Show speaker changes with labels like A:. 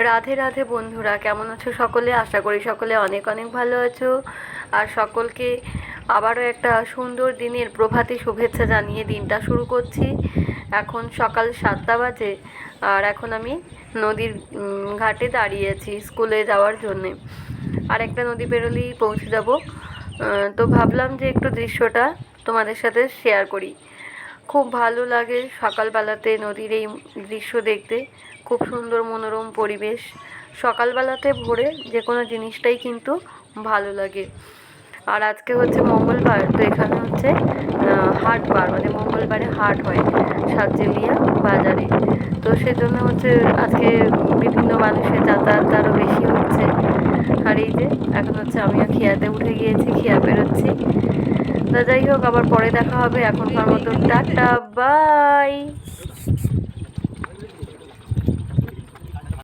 A: রাধে রাধে বন্ধুরা, কেমন আছো সকলে? আশা করি সকলে অনেক অনেক ভালো আছো। আর সকলকে আবারও একটা সুন্দর দিনের প্রভাতী শুভেচ্ছা জানিয়ে দিনটা শুরু করছি। এখন সকাল 7টা বাজে। আর এখন আমি নদীর ঘাটে দাঁড়িয়ে আছি স্কুলে যাওয়ার জন্যে। আর একটা নদী পেরোলেই পৌঁছে যাব। তো ভাবলাম যে একটু দৃশ্যটা তোমাদের সাথে শেয়ার করি। খুব ভালো লাগে সকালবেলাতে নদীর এই দৃশ্য দেখতে। খুব সুন্দর মনোরম পরিবেশ। সকালবেলাতে ভোরে যে কোনো জিনিসটাই কিন্তু ভালো লাগে। আর আজকে হচ্ছে মঙ্গলবার, তো এখানে হচ্ছে হাট বার, মানে মঙ্গলবারে হাট হয় সাতজেলিয়া বাজারে। তো সেজন্য হচ্ছে আজকে বিভিন্ন মানুষের যাতায়াত আরও বেশি হচ্ছে। আর এই যে এখন হচ্ছে আমিও খিয়াতে উঠে গিয়েছি, খিয়া বেরোচ্ছি। তা যাই হোক, আবার পরে দেখা হবে। এখনকার মতো টাটা, বাই।